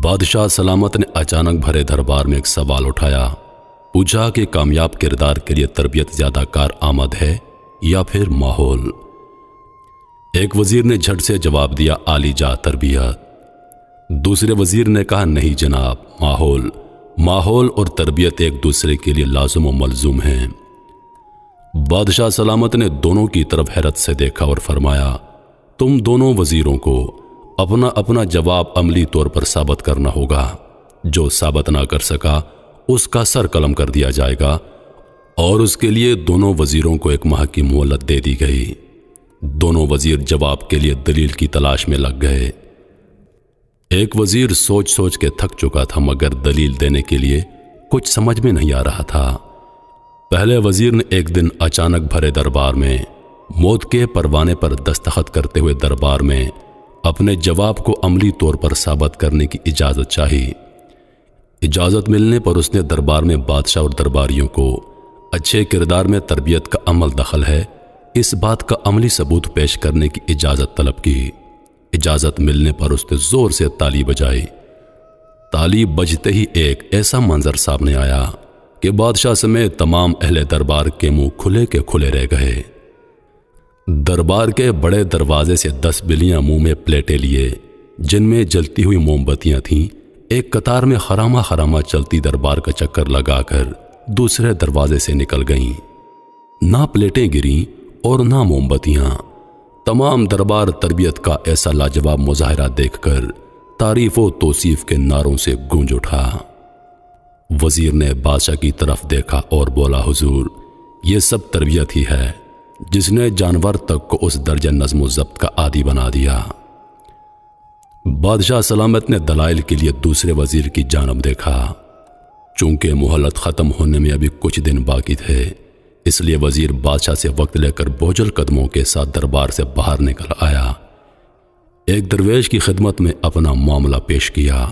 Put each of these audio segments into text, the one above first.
بادشاہ سلامت نے اچانک بھرے دربار میں ایک سوال اٹھایا۔ پوچھا کہ کامیاب کردار کے لیے تربیت زیادہ کارآمد ہے یا پھر ماحول؟ ایک وزیر نے جھٹ سے جواب دیا، عالی جا تربیت۔ دوسرے وزیر نے کہا، نہیں جناب، ماحول اور تربیت ایک دوسرے کے لیے لازم و ملزوم ہیں۔ بادشاہ سلامت نے دونوں کی طرف حیرت سے دیکھا اور فرمایا، تم دونوں وزیروں کو اپنا اپنا جواب عملی طور پر ثابت کرنا ہوگا۔ جو ثابت نہ کر سکا اس کا سر قلم کر دیا جائے گا، اور اس کے لیے دونوں وزیروں کو 1 ماہ کی مہلت دے دی گئی۔ دونوں وزیر جواب کے لیے دلیل کی تلاش میں لگ گئے۔ ایک وزیر سوچ سوچ کے تھک چکا تھا، مگر دلیل دینے کے لیے کچھ سمجھ میں نہیں آ رہا تھا۔ پہلے وزیر نے ایک دن اچانک بھرے دربار میں موت کے پروانے پر دستخط کرتے ہوئے دربار میں اپنے جواب کو عملی طور پر ثابت کرنے کی اجازت چاہی۔ اجازت ملنے پر اس نے دربار میں بادشاہ اور درباریوں کو اچھے کردار میں تربیت کا عمل دخل ہے، اس بات کا عملی ثبوت پیش کرنے کی اجازت طلب کی۔ اجازت ملنے پر اس نے زور سے تالی بجائی۔ تالی بجتے ہی ایک ایسا منظر سامنے آیا کہ بادشاہ سمیت تمام اہل دربار کے منہ کھلے کے کھلے رہ گئے۔ دربار کے بڑے دروازے سے 10 بلیاں منہ میں پلیٹیں لیے، جن میں جلتی ہوئی موم بتیاں تھیں، ایک قطار میں خرامہ خرامہ چلتی دربار کا چکر لگا کر دوسرے دروازے سے نکل گئیں۔ نہ پلیٹیں گریں اور نہ موم بتیاں۔ تمام دربار تربیت کا ایسا لاجواب مظاہرہ دیکھ کر تعریف و توصیف کے نعروں سے گونج اٹھا۔ وزیر نے بادشاہ کی طرف دیکھا اور بولا، حضور، یہ سب تربیت ہی ہے جس نے جانور تک کو اس درجہ نظم و ضبط کا عادی بنا دیا۔ بادشاہ سلامت نے دلائل کے لیے دوسرے وزیر کی جانب دیکھا۔ چونکہ مہلت ختم ہونے میں ابھی کچھ دن باقی تھے، اس لیے وزیر بادشاہ سے وقت لے کر بوجھل قدموں کے ساتھ دربار سے باہر نکل آیا۔ ایک درویش کی خدمت میں اپنا معاملہ پیش کیا۔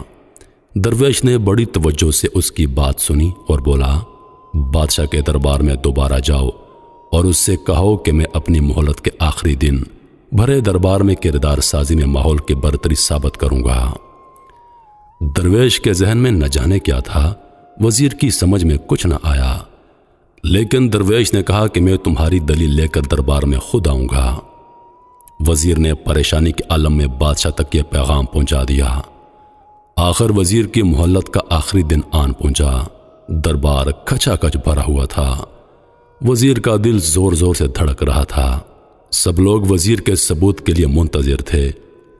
درویش نے بڑی توجہ سے اس کی بات سنی اور بولا، بادشاہ کے دربار میں دوبارہ جاؤ اور اس سے کہو کہ میں اپنی مہلت کے آخری دن بھرے دربار میں کردار سازی میں ماحول کی برتری ثابت کروں گا۔ درویش کے ذہن میں نہ جانے کیا تھا، وزیر کی سمجھ میں کچھ نہ آیا، لیکن درویش نے کہا کہ میں تمہاری دلیل لے کر دربار میں خود آؤں گا۔ وزیر نے پریشانی کے عالم میں بادشاہ تک یہ پیغام پہنچا دیا۔ آخر وزیر کی مہلت کا آخری دن آن پہنچا۔ دربار کھچا کھچ بھرا ہوا تھا۔ وزیر کا دل زور زور سے دھڑک رہا تھا۔ سب لوگ وزیر کے ثبوت کے لیے منتظر تھے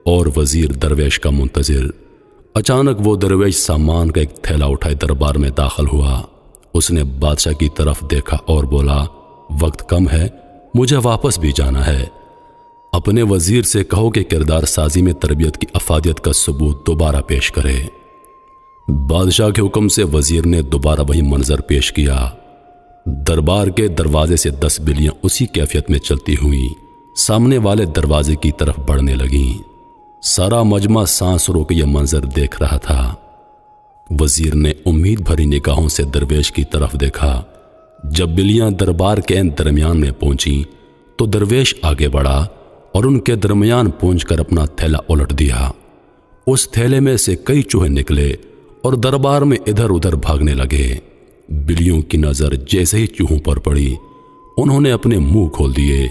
اور وزیر درویش کا منتظر۔ اچانک وہ درویش سامان کا ایک تھیلا اٹھائے دربار میں داخل ہوا۔ اس نے بادشاہ کی طرف دیکھا اور بولا، وقت کم ہے، مجھے واپس بھی جانا ہے۔ اپنے وزیر سے کہو کہ کردار سازی میں تربیت کی افادیت کا ثبوت دوبارہ پیش کرے۔ بادشاہ کے حکم سے وزیر نے دوبارہ وہی منظر پیش کیا۔ دربار کے دروازے سے 10 بلیاں اسی کیفیت میں چلتی ہوئیں سامنے والے دروازے کی طرف بڑھنے لگیں۔ سارا مجمع سانس روکے یہ منظر دیکھ رہا تھا۔ وزیر نے امید بھری نگاہوں سے درویش کی طرف دیکھا۔ جب بلیاں دربار کے درمیان میں پہنچیں تو درویش آگے بڑھا اور ان کے درمیان پہنچ کر اپنا تھیلا الٹ دیا۔ اس تھیلے میں سے کئی چوہے نکلے اور دربار میں ادھر ادھر بھاگنے لگے۔ بلیوں کی نظر جیسے ہی چوہوں پر پڑی، انہوں نے اپنے منہ کھول دیے۔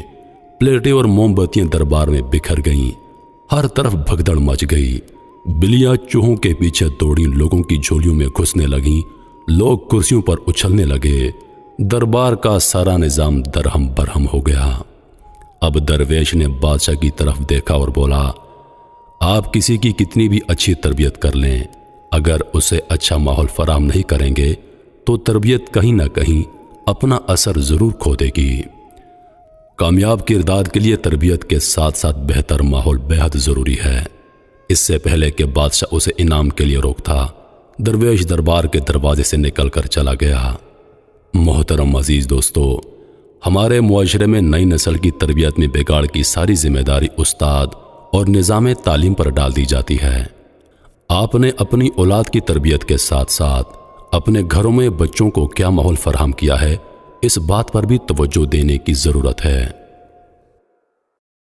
پلیٹیں اور موم بتیاں دربار میں بکھر گئیں۔ ہر طرف بھگدڑ مچ گئی۔ بلیاں چوہوں کے پیچھے دوڑیں، لوگوں کی جھولیوں میں گھسنے لگیں، لوگ کرسیوں پر اچھلنے لگے۔ دربار کا سارا نظام درہم برہم ہو گیا۔ اب درویش نے بادشاہ کی طرف دیکھا اور بولا، آپ کسی کی کتنی بھی اچھی تربیت کر لیں، اگر اسے اچھا ماحول فراہم نہیں کریں گے تو تربیت کہیں نہ کہیں اپنا اثر ضرور کھو دے گی۔ کامیاب کردار کے لیے تربیت کے ساتھ ساتھ بہتر ماحول بے حد ضروری ہے۔ اس سے پہلے کہ بادشاہ اسے انعام کے لیے روکتا، درویش دربار کے دروازے سے نکل کر چلا گیا۔ محترم عزیز دوستو، ہمارے معاشرے میں نئی نسل کی تربیت میں بگاڑ کی ساری ذمہ داری استاد اور نظام تعلیم پر ڈال دی جاتی ہے۔ آپ نے اپنی اولاد کی تربیت کے ساتھ ساتھ اپنے گھروں میں بچوں کو کیا ماحول فراہم کیا ہے، اس بات پر بھی توجہ دینے کی ضرورت ہے۔